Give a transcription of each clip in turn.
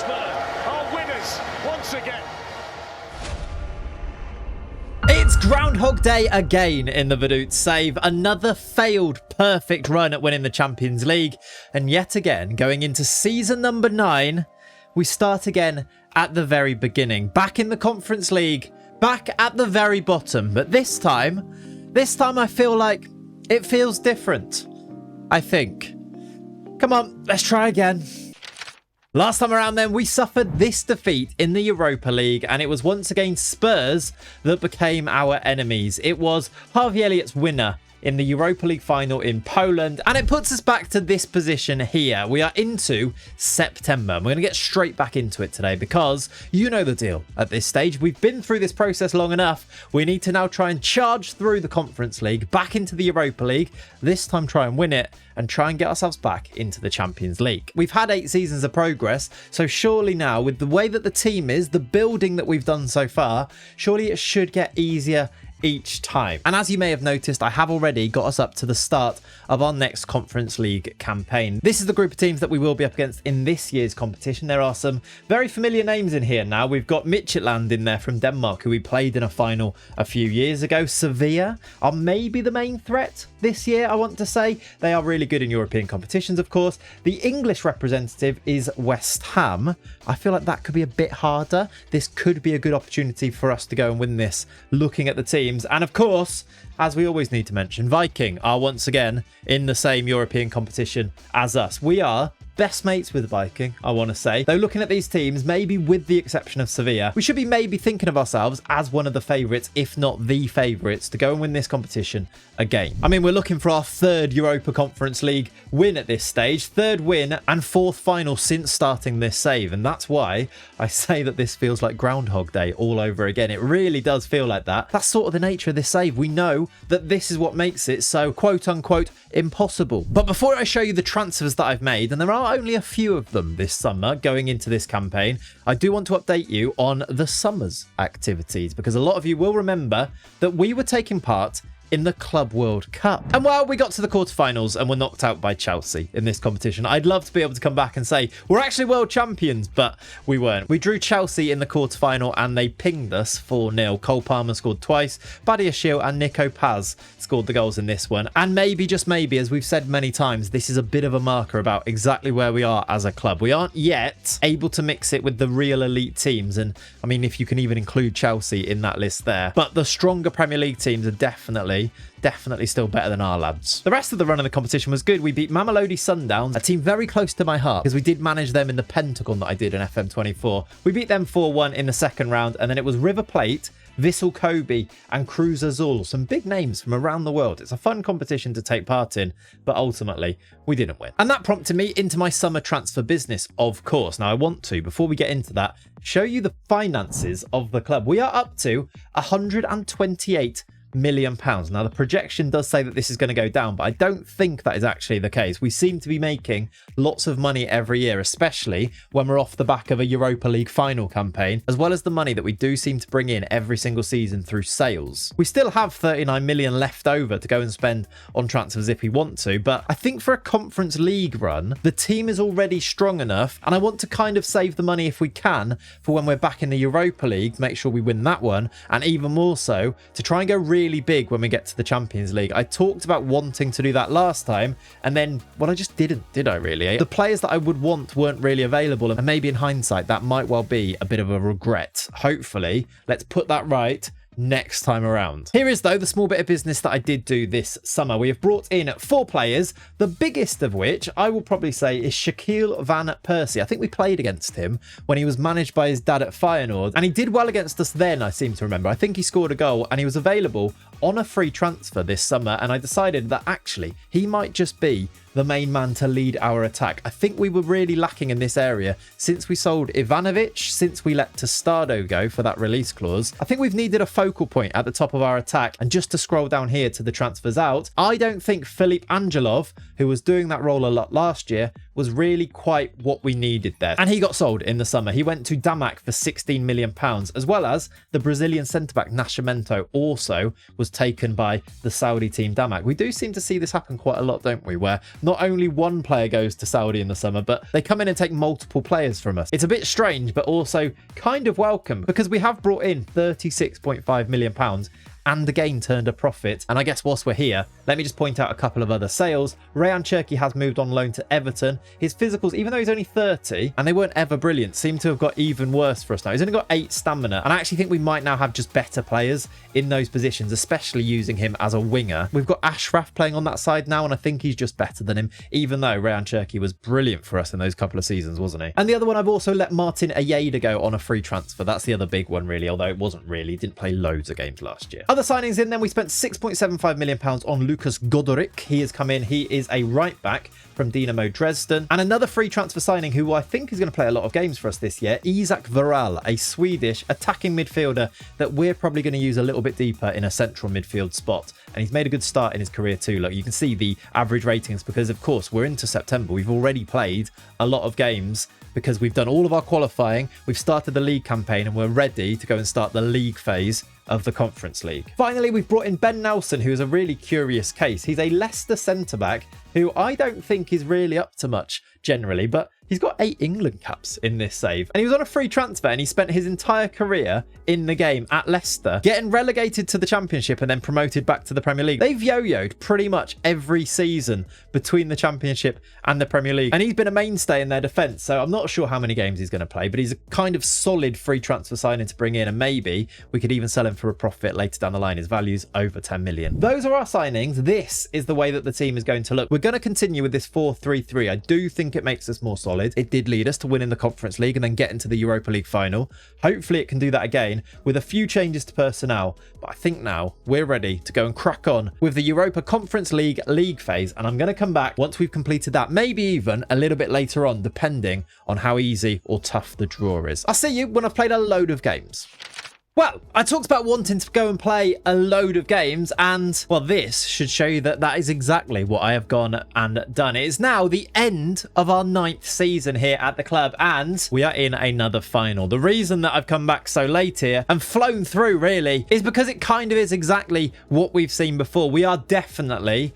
Hotspur are winners once again. It's Groundhog Day again in the Vaduz save. Another failed perfect run at winning the Champions League. And yet again, going into season number 9, we start again at the very beginning. Back in the Conference League, back at the very bottom. But this time I feel like it feels different. I think. Come on, let's try again. Last time around then, we suffered this defeat in the Europa League, and it was once again Spurs that became our enemies. It was Harvey Elliott's winner in the Europa League final in Poland, and it puts us back to this position here. We are into September. We're going to get straight back into it today because you know the deal at this stage. We've been through this process long enough. We need to now try and charge through the Conference League, back into the Europa League, this time try and win it, and try and get ourselves back into the Champions League. We've had 8 seasons of progress, so surely now, with the way that the team is, the building that we've done so far, surely it should get easier each time. And as you may have noticed, I have already got us up to the start of our next Conference League campaign. This is the group of teams that we will be up against in this year's competition. There are some very familiar names in here now. We've got Midtjylland in there from Denmark, who we played in a final a few years ago. Sevilla are maybe the main threat this year, I want to say. They are really good in European competitions, of course. The English representative is West Ham. I feel like that could be a bit harder. This could be a good opportunity for us to go and win this, looking at the team. And of course, as we always need to mention, Viking are once again in the same European competition as us. We are best mates with Viking, I want to say. Though looking at these teams, maybe with the exception of Sevilla, we should be maybe thinking of ourselves as one of the favourites, if not the favourites, to go and win this competition again. I mean, we're looking for our 3rd Europa Conference League win at this stage. 3rd win and 4th final since starting this save. And that's why I say that this feels like Groundhog Day all over again. It really does feel like that. That's sort of the nature of this save. We know that this is what makes it so quote unquote impossible. But before I show you the transfers that I've made, and there are only a few of them this summer going into this campaign, I do want to update you on the summer's activities, because a lot of you will remember that we were taking part in the Club World Cup. And while we got to the quarterfinals and were knocked out by Chelsea in this competition, I'd love to be able to come back and say we're actually world champions, but we weren't. We drew Chelsea in the quarterfinal and they pinged us 4-0. Cole Palmer scored twice, Badiashile and Nico Paz scored the goals in this one. And maybe, just maybe, as we've said many times, this is a bit of a marker about exactly where we are as a club. We aren't yet able to mix it with the real elite teams. And I mean, if you can even include Chelsea in that list there. But the stronger Premier League teams are definitely still better than our lads. The rest of the run of the competition was good. We beat Mamelodi Sundowns, a team very close to my heart, because we did manage them in the Pentagon that I did in FM24. We beat them 4-1 in the second round, and then it was River Plate, Vissel Kobe and Cruz Azul. Some big names from around the world. It's a fun competition to take part in, but ultimately we didn't win. And that prompted me into my summer transfer business, of course. Now I want to, before we get into that, show you the finances of the club. We are up to £128 million. Now the projection does say that this is going to go down, but I don't think that is actually the case. We seem to be making lots of money every year, especially when we're off the back of a Europa League final campaign, as well as the money that we do seem to bring in every single season through sales. We still have 39 million left over to go and spend on transfers if we want to, but I think for a Conference League run, the team is already strong enough, and I want to kind of save the money if we can for when we're back in the Europa League, make sure we win that one, and even more so to try and go really big when we get to the Champions League. I talked about wanting to do that last time, and then, well, I just didn't, did I really? The players that I would want weren't really available, and maybe in hindsight, that might well be a bit of a regret. Hopefully, let's put that right next time around. Here is, though, the small bit of business that I did do this summer. We have brought in 4 players, the biggest of which I will probably say is Shaquille Van Persie. I think we played against him when he was managed by his dad at Feyenoord, and he did well against us then, I seem to remember. I think he scored a goal, and he was available on a free transfer this summer, and I decided that actually he might just be the main man to lead our attack. I think we were really lacking in this area since we sold Ivanovic, since we let Tostado go for that release clause. I think we've needed a focal point at the top of our attack, and just to scroll down here to the transfers out, I don't think Filip Angelov, who was doing that role a lot last year, was really quite what we needed there. And he got sold in the summer. He went to Damac for £16 million, as well as the Brazilian centre-back Nascimento also was taken by the Saudi team Damac. We do seem to see this happen quite a lot, don't we? Where not only one player goes to Saudi in the summer, but they come in and take multiple players from us. It's a bit strange, but also kind of welcome, because we have brought in £36.5 million and again turned a profit. And I guess whilst we're here, let me just point out a couple of other sales. Rayan Cherki has moved on loan to Everton. His physicals, even though he's only 30 and they weren't ever brilliant, seem to have got even worse for us now. He's only got 8 stamina, and I actually think we might now have just better players in those positions, especially using him as a winger. We've got Ashraf playing on that side now, and I think he's just better than him, even though Rayan Cherki was brilliant for us in those couple of seasons, wasn't he? And the other one, I've also let Martin Ayeda go on a free transfer. That's the other big one, really, although it wasn't really. He didn't play loads of games last year. Other signings in then, we spent £6.75 million on Lucas Godoric. He has come in. He is a right back from Dinamo Dresden. And another free transfer signing who I think is going to play a lot of games for us this year, Isak Varal, a Swedish attacking midfielder that we're probably going to use a little bit deeper in a central midfield spot. And he's made a good start in his career too. Look, you can see the average ratings because, of course, we're into September. We've already played a lot of games because we've done all of our qualifying. We've started the league campaign and we're ready to go and start the league phase of the Conference League. Finally, we've brought in Ben Nelson, who is a really curious case. He's a Leicester centre-back who I don't think is really up to much generally, but he's got 8 England caps in this save. And he was on a free transfer and he spent his entire career in the game at Leicester, getting relegated to the Championship and then promoted back to the Premier League. They've yo-yoed pretty much every season between the Championship and the Premier League. And he's been a mainstay in their defence, so I'm not sure how many games he's going to play, but he's a kind of solid free transfer signing to bring in, and maybe we could even sell him for a profit later down the line. His value's over 10 million. Those are our signings. This is the way that the team is going to look. We're going to continue with this 4-3-3. I do think it makes us more solid. It did lead us to winning the Conference League and then get into the Europa League final. Hopefully it can do that again with a few changes to personnel. But I think now we're ready to go and crack on with the Europa Conference League phase. And I'm going to come back once we've completed that, maybe even a little bit later on, depending on how easy or tough the draw is. I'll see you when I've played a load of games. Well, I talked about wanting to go and play a load of games, and, well, this should show you that that is exactly what I have gone and done. It is now the end of our 9th season here at the club, and we are in another final. The reason that I've come back so late here and flown through, really, is because it kind of is exactly what we've seen before. We are definitely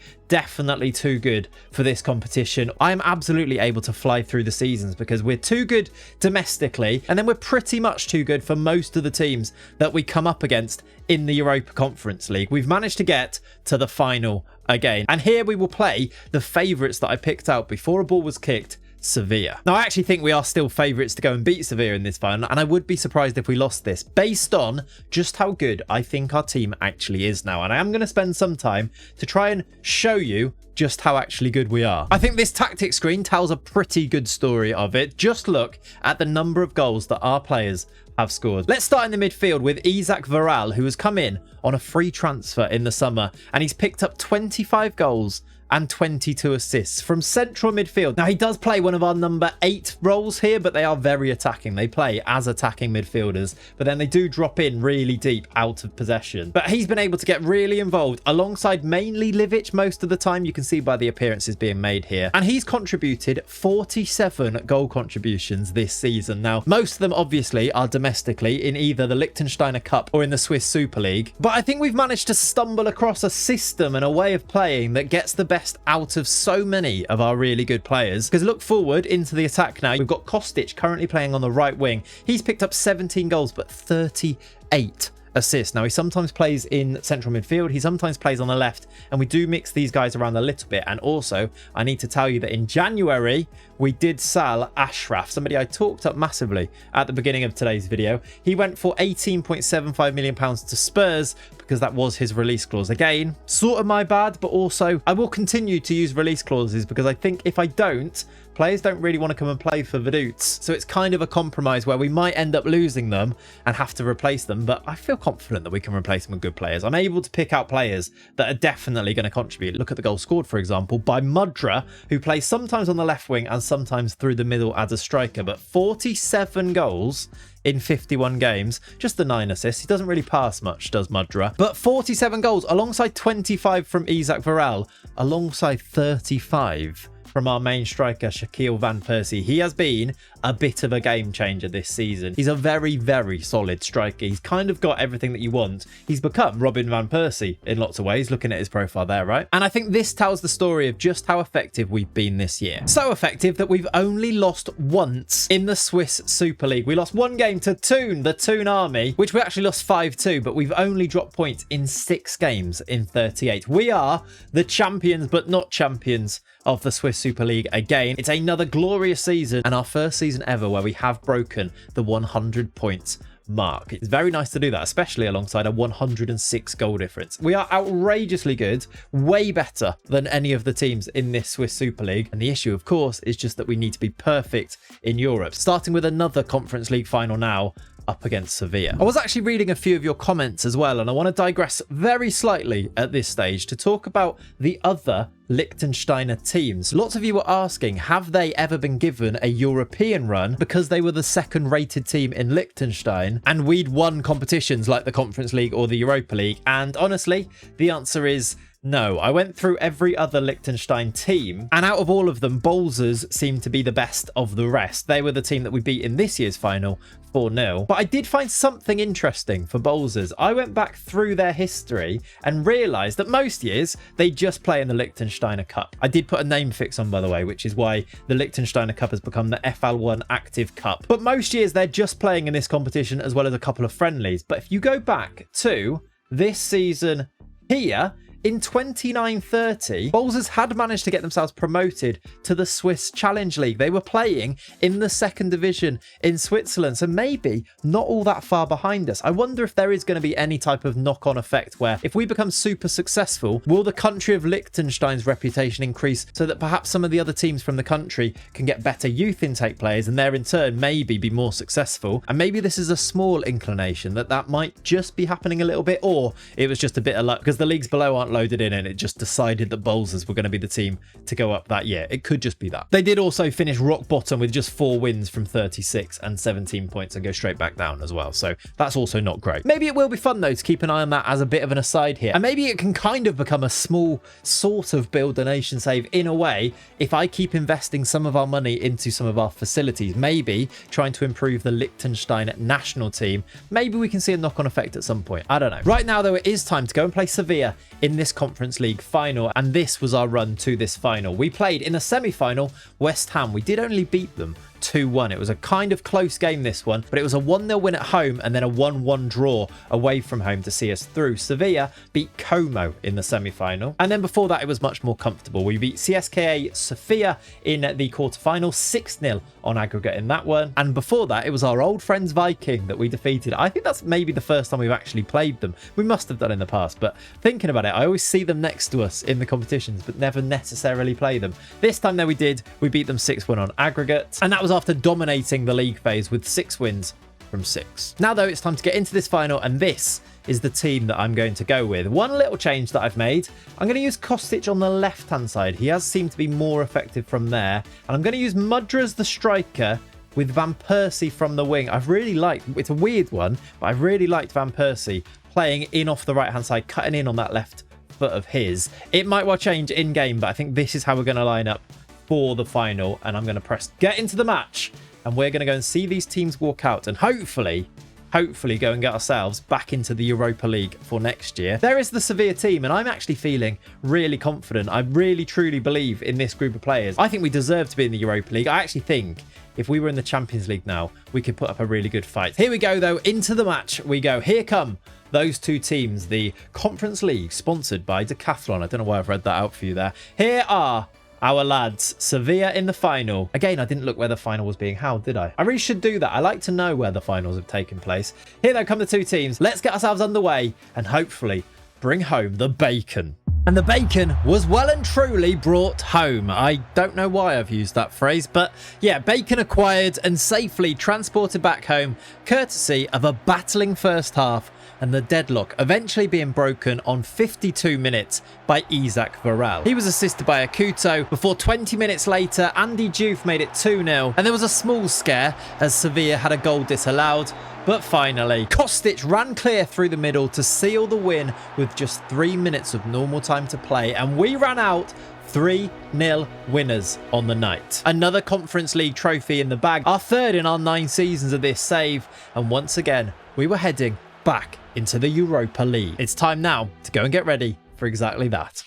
too good for this competition. I am absolutely able to fly through the seasons because we're too good domestically, and then we're pretty much too good for most of the teams that we come up against in the Europa Conference League. We've managed to get to the final again, and here we will play the favourites that I picked out before a ball was kicked, Sevilla. Now, I actually think we are still favourites to go and beat Sevilla in this final, and I would be surprised if we lost this based on just how good I think our team actually is now. And I am going to spend some time to try and show you just how actually good we are. I think this tactic screen tells a pretty good story of it. Just look at the number of goals that our players have scored. Let's start in the midfield with Isak Varal, who has come in on a free transfer in the summer, and he's picked up 25 goals and 22 assists from central midfield. Now, he does play one of our number 8 roles here, but they are very attacking. They play as attacking midfielders, but then they do drop in really deep out of possession. But he's been able to get really involved alongside mainly Livic most of the time. You can see by the appearances being made here. And he's contributed 47 goal contributions this season. Now, most of them obviously are domestically in either the Liechtenstein Cup or in the Swiss Super League. But I think we've managed to stumble across a system and a way of playing that gets the best out of so many of our really good players. Because look forward into the attack now. We've got Kostic currently playing on the right wing. He's picked up 17 goals, but 38 assists. Now, he sometimes plays in central midfield, he sometimes plays on the left, and we do mix these guys around a little bit. And also, I need to tell you that in January, we did sell Ashraf, somebody I talked up massively at the beginning of today's video. He went for £18.75 million to Spurs because that was his release clause. Again, sort of my bad, but also I will continue to use release clauses because I think if I don't, players don't really want to come and play for Vaduz. So it's kind of a compromise where we might end up losing them and have to replace them, but I feel confident that we can replace them with good players. I'm able to pick out players that are definitely going to contribute. Look at the goal scored, for example, by Mudra, who plays sometimes on the left wing and sometimes through the middle as a striker, but 47 goals in 51 games, just the 9 assists. He doesn't really pass much, does Mudra, but 47 goals alongside 25 from Isak Varal, alongside 35 from our main striker, Shaquille Van Persie. He has been a bit of a game changer this season. He's a very, very solid striker. He's kind of got everything that you want. He's become Robin Van Persie in lots of ways, looking at his profile there, right? And I think this tells the story of just how effective we've been this year. So effective that we've only lost once in the Swiss Super League. We lost one game to Thun, the Thun Army, which we actually lost 5-2, but we've only dropped points in 6 games in 38. We are the champions, but not champions of the Swiss Super League again. It's another glorious season and our first season ever where we have broken the 100 points mark. It's very nice to do that, especially alongside a 106 goal difference. We are outrageously good, way better than any of the teams in this Swiss Super League. And the issue, of course, is just that we need to be perfect in Europe, starting with another Conference League final now up against Sevilla. I was actually reading a few of your comments as well, and I want to digress very slightly at this stage to talk about the other Liechtensteiner teams. Lots of you were asking, have they ever been given a European run because they were the second rated team in Liechtenstein and we'd won competitions like the Conference League or the Europa League? And honestly, the answer is no. I went through every other Liechtenstein team, and out of all of them, Busiest seemed to be the best of the rest. They were the team that we beat in this year's final 4-0. But I did find something interesting for Busiest. I went back through their history and realised that most years they just play in the Liechtensteiner Cup. I did put a name fix on, by the way, which is why the Liechtensteiner Cup has become the FL1 Active Cup. But most years they're just playing in this competition as well as a couple of friendlies. But if you go back to this season here, in 29-30, Busiest had managed to get themselves promoted to the Swiss Challenge League. They were playing in the second division in Switzerland, so maybe not all that far behind us. I wonder if there is going to be any type of knock-on effect where if we become super successful, will the country of Liechtenstein's reputation increase so that perhaps some of the other teams from the country can get better youth intake players and there in turn maybe be more successful? And maybe this is a small inclination that might just be happening a little bit, or it was just a bit of luck because the leagues below aren't loaded in and it just decided that Busiest were going to be the team to go up that year. It could just be that. They did also finish rock bottom with just 4 wins from 36 and 17 points and go straight back down as well. So that's also not great. Maybe it will be fun though to keep an eye on that as a bit of an aside here. And maybe it can kind of become a small sort of build a nation save in a way if I keep investing some of our money into some of our facilities, maybe trying to improve the Liechtenstein national team. Maybe we can see a knock-on effect at some point. I don't know. Right now though, it is time to go and play Sevilla in this Conference League final, and this was our run to this final. We played in a semi-final West Ham. We did only beat them 2-1. It was a kind of close game, this one, but it was a 1-0 win at home and then a 1-1 draw away from home to see us through. Sevilla beat Como in the semi-final, and then before that it was much more comfortable. We beat CSKA Sofia in the quarter-final, 6-0 on aggregate in that one, and before that it was our old friends Viking that we defeated. I think that's maybe the first time we've actually played them. We must have done in the past, but thinking about it, I always see them next to us in the competitions but never necessarily play them. This time though we did. We beat them 6-1 on aggregate, and that was after dominating the league phase with 6 wins from 6. Now though, it's time to get into this final, and this is the team that I'm going to go with. One little change that I've made, I'm going to use Kostic on the left hand side. He has seemed to be more effective from there, and I'm going to use Mudra as the striker with Van Persie from the wing. I've really liked, it's a weird one, but I've really liked Van Persie playing in off the right hand side, cutting in on that left foot of his. It might well change in game, but I think this is how we're going to line up for the final, and I'm going to press get into the match, and we're going to go and see these teams walk out and hopefully go and get ourselves back into the Europa League for next year. There is the Sevilla team, and I'm actually feeling really confident. I really truly believe in this group of players. I think we deserve to be in the Europa League. I actually think if we were in the Champions League now, we could put up a really good fight. Here we go though, into the match we go. Here come those two teams, the Conference League sponsored by Decathlon. I don't know why I've read that out for you there. Here are our lads, Sevilla in the final. Again, I didn't look where the final was being held, did I? I really should do that. I like to know where the finals have taken place. Here they come, the two teams. Let's get ourselves underway and hopefully bring home the bacon. And the bacon was well and truly brought home. I don't know why I've used that phrase, but yeah, bacon acquired and safely transported back home, courtesy of a battling first half and the deadlock eventually being broken on 52 minutes by Isaac Varel. He was assisted by Akuto before 20 minutes later, Andy Diouf made it 2-0, and there was a small scare as Sevilla had a goal disallowed. But finally, Kostic ran clear through the middle to seal the win with just 3 minutes of normal time to play, and we ran out 3-0 winners on the night. Another Conference League trophy in the bag, our third in our 9 seasons of this save, and once again, we were heading back into the Europa League. It's time now to go and get ready for exactly that.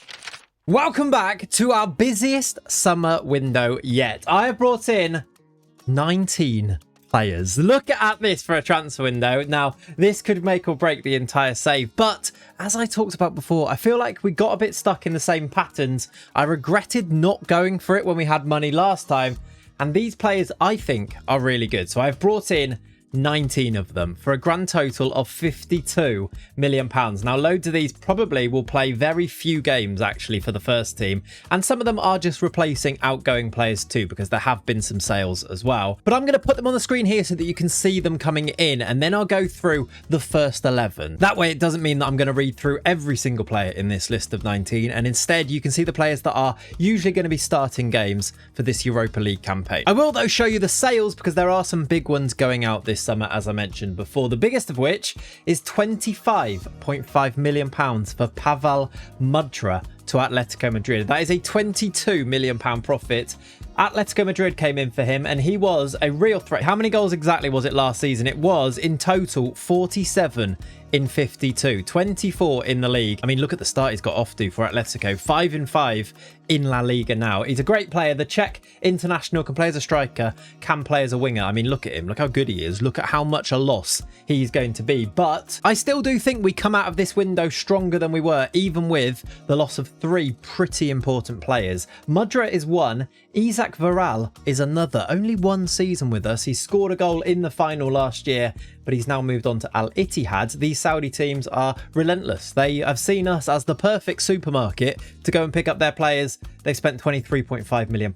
Welcome back to our busiest summer window yet. I have brought in 19 players. Look at this for a transfer window. Now, this could make or break the entire save, but as I talked about before, I feel like we got a bit stuck in the same patterns. I regretted not going for it when we had money last time, and these players I think are really good. So I've brought in 19 of them for a grand total of £52 million. Now, loads of these probably will play very few games actually for the first team, and some of them are just replacing outgoing players too, because there have been some sales as well. But I'm going to put them on the screen here so that you can see them coming in, and then I'll go through the first 11. That way it doesn't mean that I'm going to read through every single player in this list of 19, and instead you can see the players that are usually going to be starting games for this Europa League campaign. I will though show you the sales, because there are some big ones going out this summer, as I mentioned before. The biggest of which is £25.5 million for Pavel Mudra to Atletico Madrid. That is a £22 million profit. Atletico Madrid came in for him, and he was a real threat. How many goals exactly was it last season? It was in total 47 in 52, 24 in the league. I mean, look at the start he's got off to for Atletico. 5 in 5 in La Liga now. He's a great player. The Czech international can play as a striker, can play as a winger. I mean, look at him. Look how good he is. Look at how much a loss he's going to be. But I still do think we come out of this window stronger than we were, even with the loss of 3 pretty important players. Mudra is one. Isaac Varal is another. Only 1 season with us. He scored a goal in the final last year, but he's now moved on to Al Ittihad. These Saudi teams are relentless. They have seen us as the perfect supermarket to go and pick up their players. They spent £23.5 million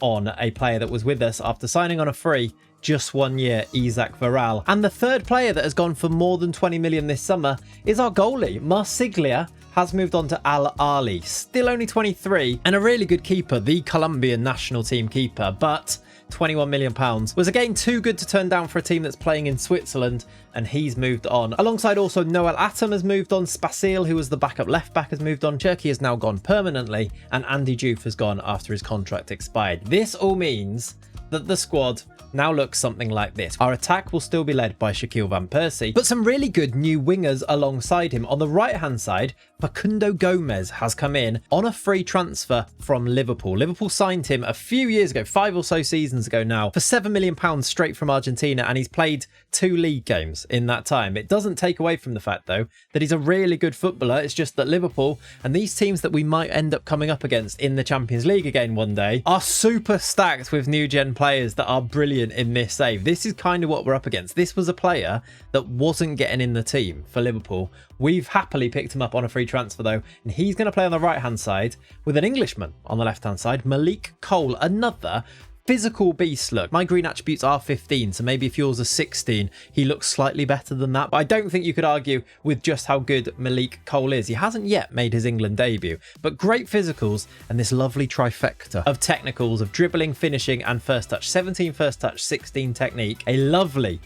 on a player that was with us after signing on a free just 1 year, Isaac Varal. And the third player that has gone for more than 20 million this summer is our goalie. Marsiglia has moved on to Al Ahly, still only 23, and a really good keeper, the Colombian national team keeper, but £21 million was again too good to turn down for a team that's playing in Switzerland, and he's moved on. Alongside also Noel Atom has moved on, Spasil, who was the backup left back, has moved on, Cherki has now gone permanently, and Andy Diouf has gone after his contract expired. This all means that the squad now looks something like this. Our attack will still be led by Shaquille Van Persie, but some really good new wingers alongside him. On the right hand side, Facundo Gomez has come in on a free transfer from Liverpool. Liverpool signed him a few years ago, 5 or so seasons ago now, for £7 million straight from Argentina, and he's played 2 league games in that time. It doesn't take away from the fact though that he's a really good footballer. It's just that Liverpool and these teams that we might end up coming up against in the Champions League again one day are super stacked with new gen players that are brilliant in this save. This is kind of what we're up against. This was a player that wasn't getting in the team for Liverpool. We've happily picked him up on a free transfer though, and he's going to play on the right hand side with an Englishman on the left hand side, Malik Cole, another physical beast. Look, my green attributes are 15, so maybe if yours are 16, he looks slightly better than that. But I don't think you could argue with just how good Malik Cole is. He hasn't yet made his England debut, but great physicals and this lovely trifecta of technicals, of dribbling, finishing and first touch. 17 first touch, 16 technique. A lovely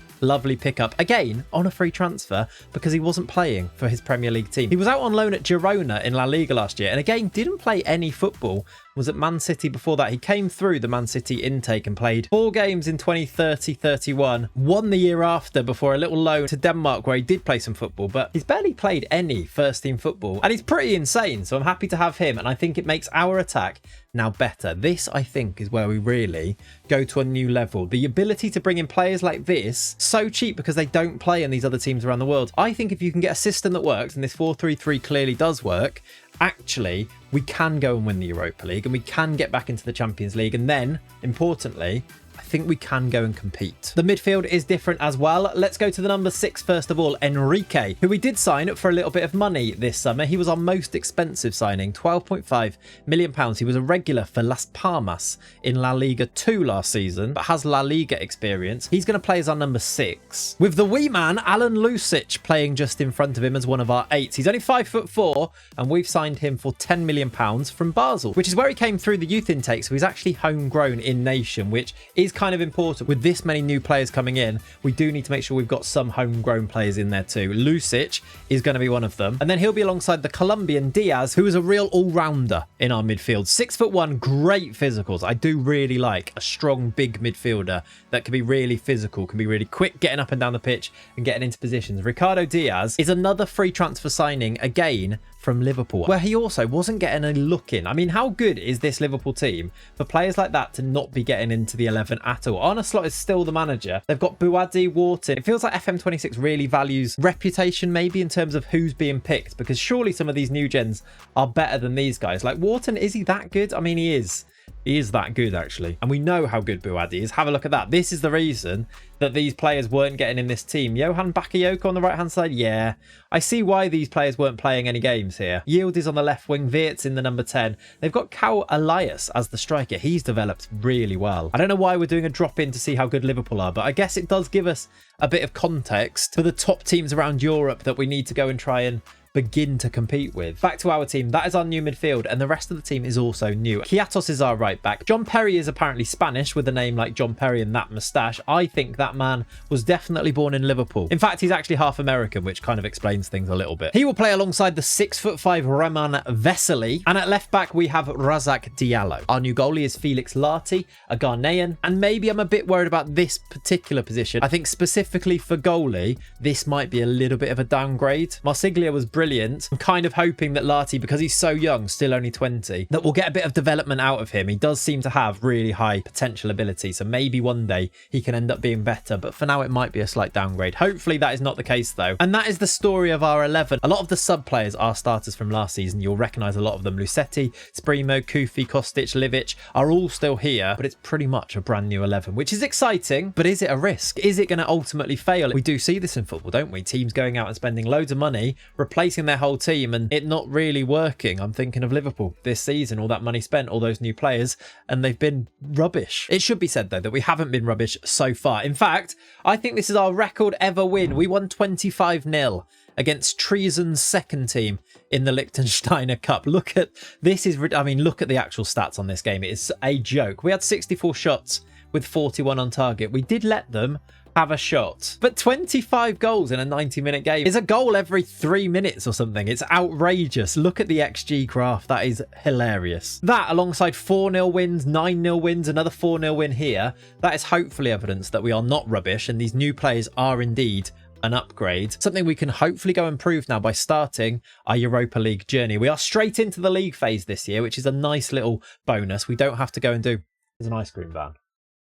pickup, again on a free transfer because he wasn't playing for his Premier League team. He was out on loan at Girona in La Liga last year, and again didn't play any football. Was at Man City before that. He came through the Man City intake and played 4 games in 2020-31. Won the year after before a little loan to Denmark where he did play some football, but he's barely played any first team football, and he's pretty insane, so I'm happy to have him, and I think it makes our attack now better. This, I think, is where we really go to a new level. The ability to bring in players like this, so cheap because they don't play in these other teams around the world. I think if you can get a system that works, and this 4-3-3 clearly does work, actually, we can go and win the Europa League, and we can get back into the Champions League, and then, importantly, I think we can go and compete. The midfield is different as well. Let's go to the number 6 first of all, Enrique, who we did sign for a little bit of money this summer. He was our most expensive signing, £12.5 million. He was a regular for Las Palmas in La Liga 2 last season, but has La Liga experience. He's going to play as our number 6, with the wee man, Alan Lucic, playing just in front of him as one of our 8s. He's only 5'4", and we've signed him for £10 million from Basel, which is where he came through the youth intake, so he's actually homegrown in nation, which is kind of important. With this many new players coming in, we do need to make sure we've got some homegrown players in there too. Lucic is going to be one of them. And then he'll be alongside the Colombian Diaz, who is a real all-rounder in our midfield. 6'1", great physicals. I do really like a strong, big midfielder that can be really physical, can be really quick getting up and down the pitch and getting into positions. Ricardo Diaz is another free transfer signing, again, from Liverpool, where he also wasn't getting a look in. I mean, how good is this Liverpool team for players like that to not be getting into the 11 at all? Arne Slot is still the manager. They've got Buadi, Wharton. It feels like FM26 really values reputation maybe in terms of who's being picked, because surely some of these new gens are better than these guys. Like Wharton, is he that good? I mean, he is. He is that good, actually. And we know how good Buadi is. Have a look at that. This is the reason that these players weren't getting in this team. Johan Bakayoko on the right-hand side. Yeah, I see why these players weren't playing any games here. Yield is on the left wing. Wirtz in the number 10. They've got Cal Elias as the striker. He's developed really well. I don't know why we're doing a drop-in to see how good Liverpool are, but I guess it does give us a bit of context for the top teams around Europe that we need to go and try and begin to compete with. Back to our team. That is our new midfield, and the rest of the team is also new. Kiatos is our right back. John Perry is apparently Spanish with a name like John Perry and that moustache. I think that man was definitely born in Liverpool. In fact, he's actually half American, which kind of explains things a little bit. He will play alongside the 6'5" Roman Vesely, and at left back we have Razak Diallo. Our new goalie is Felix Lati, a Ghanaian, and maybe I'm a bit worried about this particular position. I think specifically for goalie, this might be a little bit of a downgrade. Marsiglia was brilliant. I'm kind of hoping that Lati, because he's so young, still only 20, that we'll get a bit of development out of him. He does seem to have really high potential ability, so maybe one day he can end up being better, but for now it might be a slight downgrade. Hopefully that is not the case though. And that is the story of our 11. A lot of the sub players are starters from last season. You'll recognise a lot of them. Lucetti, Spremo, Kufi, Kostic, Livic are all still here, but it's pretty much a brand new 11, which is exciting, but is it a risk? Is it going to ultimately fail? We do see this in football, don't we? Teams going out and spending loads of money, replacing their whole team and it not really working. I'm thinking of Liverpool this season, all that money spent, all those new players, and they've been rubbish. It should be said though that we haven't been rubbish so far. In fact, I think this is our record ever win. We won 25-0 against Treason's second team in the Liechtensteiner Cup. Look at this. Look at the actual stats on this game. It is a joke. We had 64 shots with 41 on target. We did let them have a shot, but 25 goals in a 90-minute game is a goal every 3 minutes or something. It's outrageous. Look at the XG graph. That is hilarious. That alongside 4-0 wins, 9-0 wins, another 4-0 win here, that is hopefully evidence that we are not rubbish and these new players are indeed an upgrade, something we can hopefully go and prove now by starting our Europa League journey. We are straight into the league phase this year, which is a nice little bonus. We don't have to go and do, there's an ice cream van.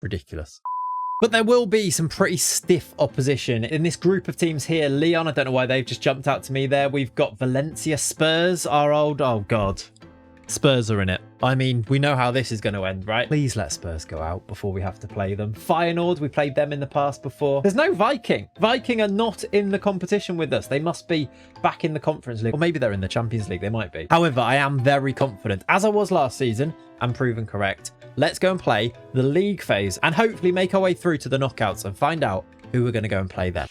Ridiculous. But there will be some pretty stiff opposition in this group of teams here. Leon, I don't know why they've just jumped out to me there. We've got Valencia, Spurs, our old, oh God. Spurs are in it. I mean, we know how this is going to end, right? Please let Spurs go out before we have to play them. Feyenoord, we played them in the past before. There's no Viking. Viking are not in the competition with us. They must be back in the Conference League. Or maybe they're in the Champions League. They might be. However, I am very confident, as I was last season, and proven correct. Let's go and play the league phase and hopefully make our way through to the knockouts and find out who we're going to go and play then.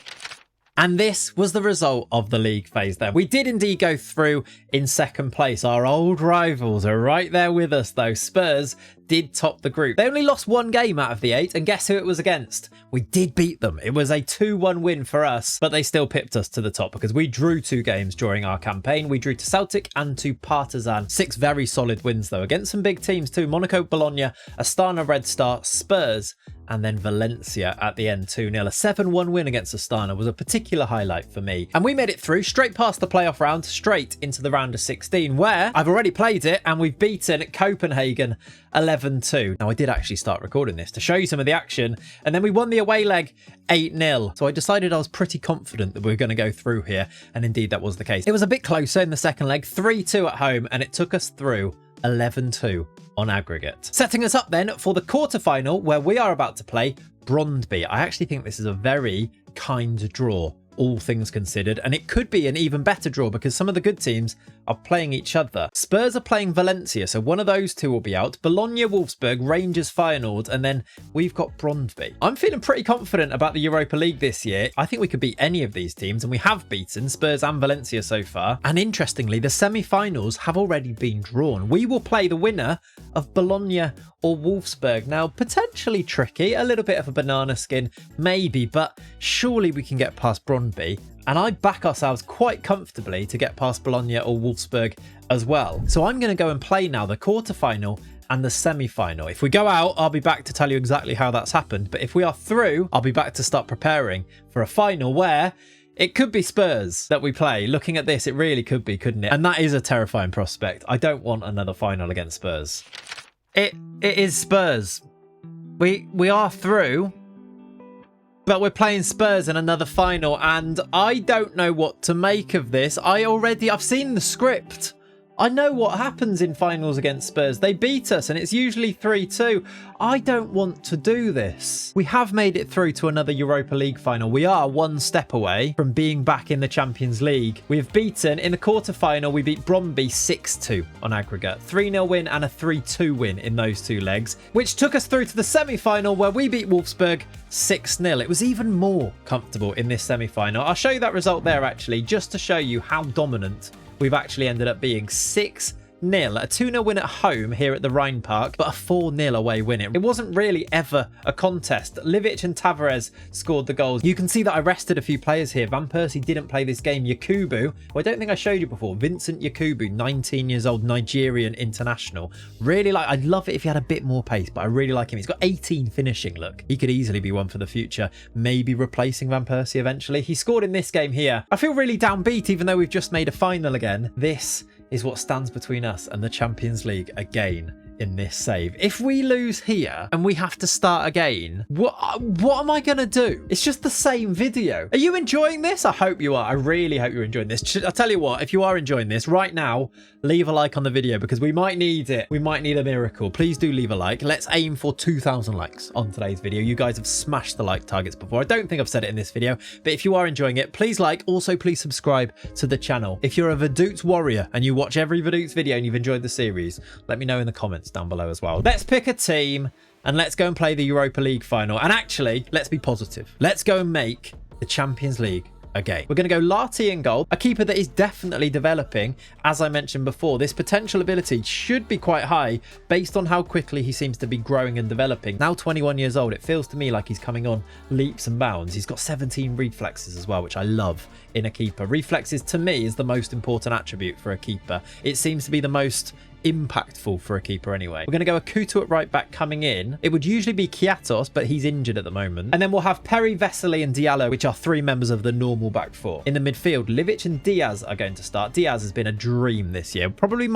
And this was the result of the league phase then. We did indeed go through in second place. Our old rivals are right there with us though. Spurs did top the group. They only lost one game out of the 8, and guess who it was against? We did beat them. It was a 2-1 win for us, but they still pipped us to the top because we drew 2 games during our campaign. We drew to Celtic and to Partizan. 6 very solid wins though, against some big teams too. Monaco, Bologna, Astana, Red Star, Spurs, and then Valencia at the end 2-0. A 7-1 win against Astana was a particular highlight for me. And we made it through straight past the playoff round, straight into the round of 16, where I've already played it and we've beaten Copenhagen 11-2. Now I did actually start recording this to show you some of the action, and then we won the away leg 8-0. So I decided I was pretty confident that we were going to go through here, and indeed that was the case. It was a bit closer in the second leg, 3-2 at home, and it took us through 11-2 on aggregate. Setting us up then for the quarterfinal, where we are about to play Brondby. I actually think this is a very kind draw all things considered, and it could be an even better draw because some of the good teams are playing each other. Spurs are playing Valencia, so one of those two will be out. Bologna, Wolfsburg, Rangers, Feyenoord, and then we've got Brøndby. I'm feeling pretty confident about the Europa League this year. I think we could beat any of these teams, and we have beaten Spurs and Valencia so far. And interestingly, the semi-finals have already been drawn. We will play the winner of Bologna or Wolfsburg. Now, potentially tricky, a little bit of a banana skin, maybe, but surely we can get past Brøndby. And I back ourselves quite comfortably to get past Bologna or Wolfsburg as well. So I'm going to go and play now the quarterfinal and the semi-final. If we go out, I'll be back to tell you exactly how that's happened. But if we are through, I'll be back to start preparing for a final where it could be Spurs that we play. Looking at this, it really could be, couldn't it? And that is a terrifying prospect. I don't want another final against Spurs. It is Spurs. We are through, but we're playing Spurs in another final, and I don't know what to make of this. I've seen the script. I know what happens in finals against Spurs. They beat us and it's usually 3-2. I don't want to do this. We have made it through to another Europa League final. We are one step away from being back in the Champions League. We have beaten, in the quarterfinal, we beat Brøndby 6-2 on aggregate. 3-0 win and a 3-2 win in those two legs, which took us through to the semi-final where we beat Wolfsburg 6-0. It was even more comfortable in this semi-final. I'll show you that result there actually, just to show you how dominant we've actually ended up being. 6-0, a 2-0 win at home here at the Rhine Park, but a 4-0 away win. It wasn't really ever a contest. Livic and Tavares scored the goals. You can see that I rested a few players here. Van Persie didn't play this game. Yakubu, who I don't think I showed you before, Vincent Yakubu, 19 years old, Nigerian international. I'd love it if he had a bit more pace, but I really like him. He's got 18 finishing, look. He could easily be one for the future, maybe replacing Van Persie eventually. He scored in this game here. I feel really downbeat even though we've just made a final again. This is what stands between us and the Champions League again in this save. If we lose here and we have to start again, what am I going to do? It's just the same video. Are you enjoying this? I hope you are. I really hope you're enjoying this. I'll tell you what, if you are enjoying this right now, leave a like on the video because we might need it. We might need a miracle. Please do leave a like. Let's aim for 2,000 likes on today's video. You guys have smashed the like targets before. I don't think I've said it in this video, but if you are enjoying it, please like. Also, please subscribe to the channel. If you're a Vaduz warrior and you watch every Vaduz video and you've enjoyed the series, let me know in the comments down below as well. Let's pick a team and let's go and play the Europa League final. And actually, let's be positive. Let's go and make the Champions League again. We're going to go Lati in goal, a keeper that is definitely developing. As I mentioned before, this potential ability should be quite high based on how quickly he seems to be growing and developing. Now 21 years old, it feels to me like he's coming on leaps and bounds. He's got 17 reflexes as well, which I love in a keeper. Reflexes to me is the most important attribute for a keeper. It seems to be the most impactful for a keeper anyway. We're going to go Akuto at right back coming in. It would usually be Kiatos, but he's injured at the moment. And then we'll have Perry, Vesely and Diallo, which are three members of the normal back four. In the midfield, Livic and Diaz are going to start. Diaz has been a dream this year. Probably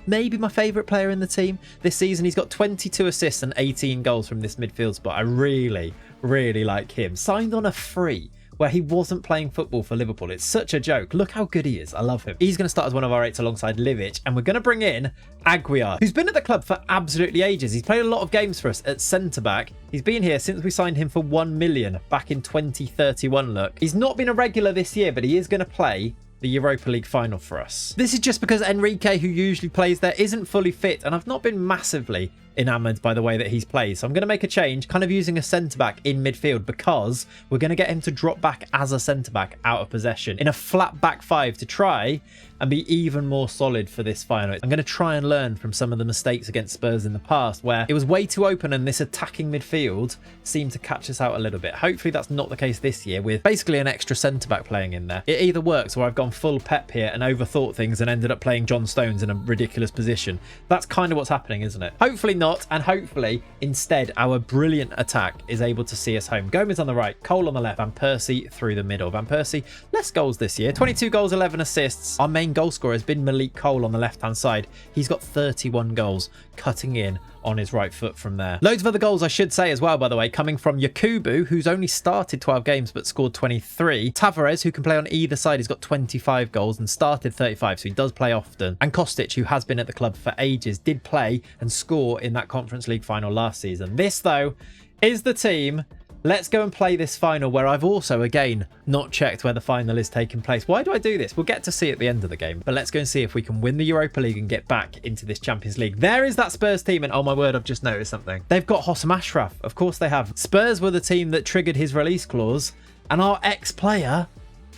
maybe my favourite player in the team this season. He's got 22 assists and 18 goals from this midfield spot. I really, really like him. Signed on a free where he wasn't playing football for Liverpool. It's such a joke. Look how good he is. I love him. He's going to start as one of our eights alongside Livic, and we're going to bring in Aguiar, who's been at the club for absolutely ages. He's played a lot of games for us at centre-back. He's been here since we signed him for 1 million back in 2031, look. He's not been a regular this year, but he is going to play the Europa League final for us. This is just because Enrique, who usually plays there, isn't fully fit, and I've not been massively enamoured by the way that he's played. So I'm going to make a change, kind of using a centre-back in midfield, because we're going to get him to drop back as a centre-back out of possession in a flat back five to try and be even more solid for this final. I'm going to try and learn from some of the mistakes against Spurs in the past where it was way too open and this attacking midfield seemed to catch us out a little bit. Hopefully that's not the case this year with basically an extra centre-back playing in there. It either works or I've gone full Pep here and overthought things and ended up playing John Stones in a ridiculous position. That's kind of what's happening, isn't it? Hopefully not, and hopefully instead our brilliant attack is able to see us home. Gomez on the right, Cole on the left, and Percy through the middle. Van Persie, less goals this year, 22 goals, 11 assists. Our main goal scorer has been Malik Cole on the left hand side. He's got 31 goals, cutting in on his right foot from there. Loads of other goals I should say as well, by the way, coming from Yakubu, who's only started 12 games but scored 23. Tavares, who can play on either side, he's got 25 goals and started 35, so he does play often. And Kostic, who has been at the club for ages, did play and score in that Conference League final last season. This, though, is the team Let's go and play this final where I've also, again, not checked where the final is taking place. Why do I do this? We'll get to see at the end of the game. But let's go and see if we can win the Europa League and get back into this Champions League. There is that Spurs team. And oh my word, I've just noticed something. They've got Hossam Ashraf. Of course they have. Spurs were the team that triggered his release clause. And our ex-player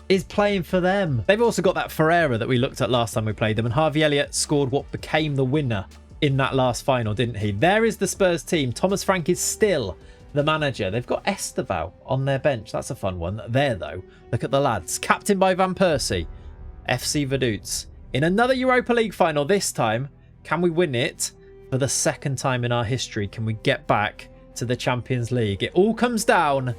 is playing for them. They've also got that Ferreira that we looked at last time we played them. And Harvey Elliott scored what became the winner in that last final, didn't he? There is the Spurs team. Thomas Frank is still the manager. They've got Esteval on their bench. That's a fun one. There, though, look at the lads. Captained by Van Persie. FC Vaduz. In another Europa League final this time. Can we win it for the second time in our history? Can we get back to the Champions League? It all comes down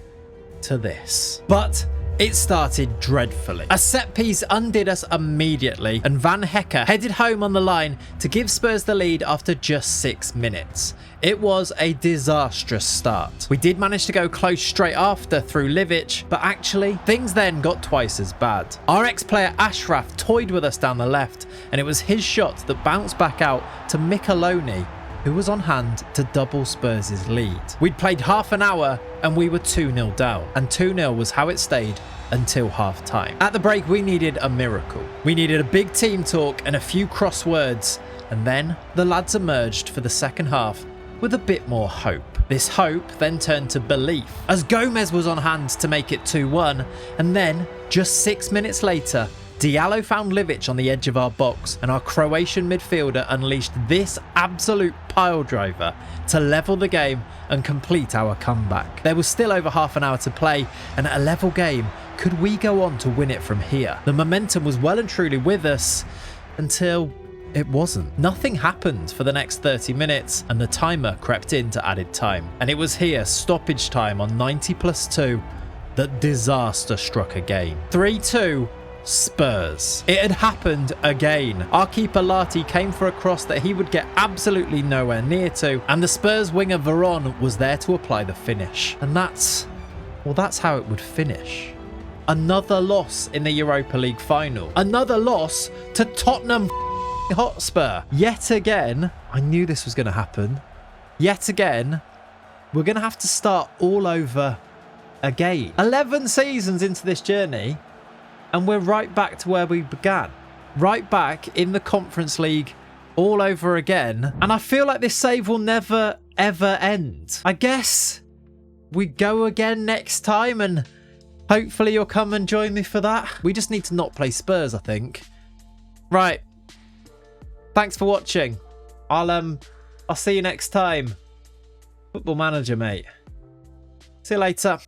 to this. But it started dreadfully. A set piece undid us immediately, and Van Hecker headed home on the line to give Spurs the lead after just 6 minutes. It was a disastrous start. We did manage to go close straight after through Livic, but actually things then got twice as bad. Our ex-player Ashraf toyed with us down the left, and it was his shot that bounced back out to Micheloni, who was on hand to double Spurs' lead. We'd played half an hour and we were 2-0 down, and 2-0 was how it stayed until half time. At the break, we needed a miracle. We needed a big team talk and a few crosswords, and then the lads emerged for the second half with a bit more hope. This hope then turned to belief as Gomez was on hand to make it 2-1, and then just 6 minutes later, Diallo found Livic on the edge of our box, and our Croatian midfielder unleashed this absolute pile driver to level the game and complete our comeback. There was still over half an hour to play, and at a level game, could we go on to win it from here? The momentum was well and truly with us until it wasn't. Nothing happened for the next 30 minutes, and the timer crept into added time. And it was here, stoppage time on 90+2, that disaster struck again. 3-2. Spurs. It had happened again. Our keeper Lati came for a cross that he would get absolutely nowhere near to, and the Spurs winger Veron was there to apply the finish. And that's how it would finish. Another loss in the Europa League final. Another loss to Tottenham Hotspur. Yet again, I knew this was going to happen. Yet again, we're going to have to start all over again. 11 seasons into this journey, and we're right back to where we began. Right back in the Conference League all over again. And I feel like this save will never, ever end. I guess we go again next time, and hopefully you'll come and join me for that. We just need to not play Spurs, I think. Right. Thanks for watching. I'll see you next time. Football Manager, mate. See you later.